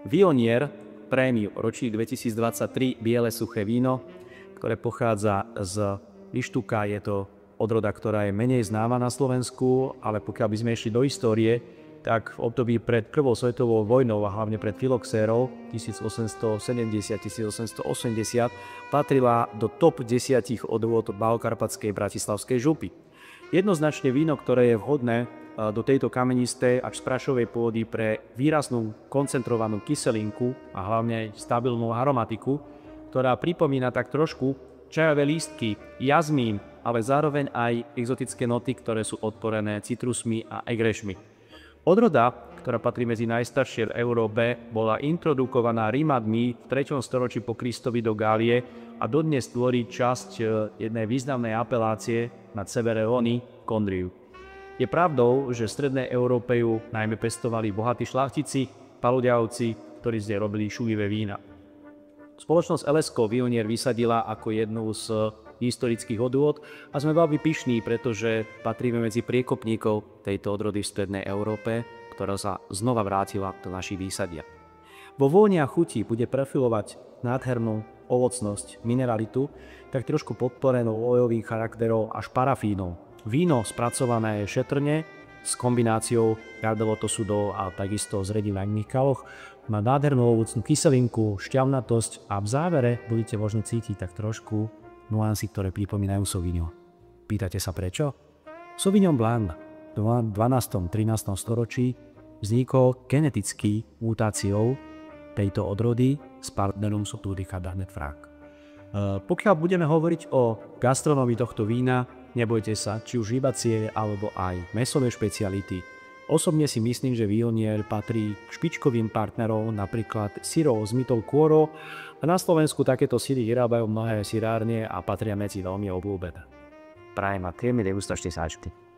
Vionier prémiu ročník 2023 biele suché víno, ktoré pochádza z Lištuka. Je to odroda, ktorá je menej známa na Slovensku, ale pokiaľ by sme išli do histórie, tak v období pred Prvou svetovou vojnou a hlavne pred filoxérou 1870-1880 patrila do top 10 odrôd Malokarpatskej bratislavskej župy. Jednoznačne víno, ktoré je vhodné do tejto kamenistej až sprašovej pôdy pre výraznú koncentrovanú kyselinku a hlavne stabilnú aromatiku, ktorá pripomína tak trošku čajové lístky, jazmín, ale zároveň aj exotické noty, ktoré sú odporené citrusmi a egrešmi. Odroda, ktorá patrí medzi najstaršie v Európe, bola introdukovaná Rímadmi v 3. storočí po Kristovi do Gálie a dodnes tvorí časť jednej významnej apelácie nad severe Rhôny, Condrieu. Je pravdou, že v strednej Európe ju najmä pestovali bohatí šľachtici, paludiavci, ktorí zde robili šumivé vína. Spoločnosť LSK Vionier vysadila ako jednu z historických odrôd a sme veľmi pyšní, pretože patríme medzi priekopníkov tejto odrody v strednej Európe, ktorá sa znova vrátila do našich výsadia. Vo vôni a chuti bude profilovať nádhernú ovocnosť, mineralitu, tak trošku podporenou olejovým charakterom až parafínou. Víno spracované šetrne s kombináciou Gardelo Tosudo a takisto s redím Agnicaloch má nádhernú ovocnú kyselinku, šťavnatosť a v závere budete možno cítiť tak trošku nuancy, ktoré pripomínajú Sauvignon. Pýtate sa prečo? Sauvignon Blanc v 12. 13. storočí vznikol geneticky mutáciou tejto odrody s partnerom Sauternes Cabernet Franc. Pokiaľ budeme hovoriť o gastronómii tohto vína, nebojte sa, či už rybacie alebo aj mäsové špeciality. Osobne si myslím, že Vionier patrí k špičkovým partnerom, napríklad syrov z Mytol Quoro, a na Slovensku takéto syry vyrábajú mnohé syrárne a patria medzi veľmi obľúbené. Prajem a príjemný degustačný zážitok.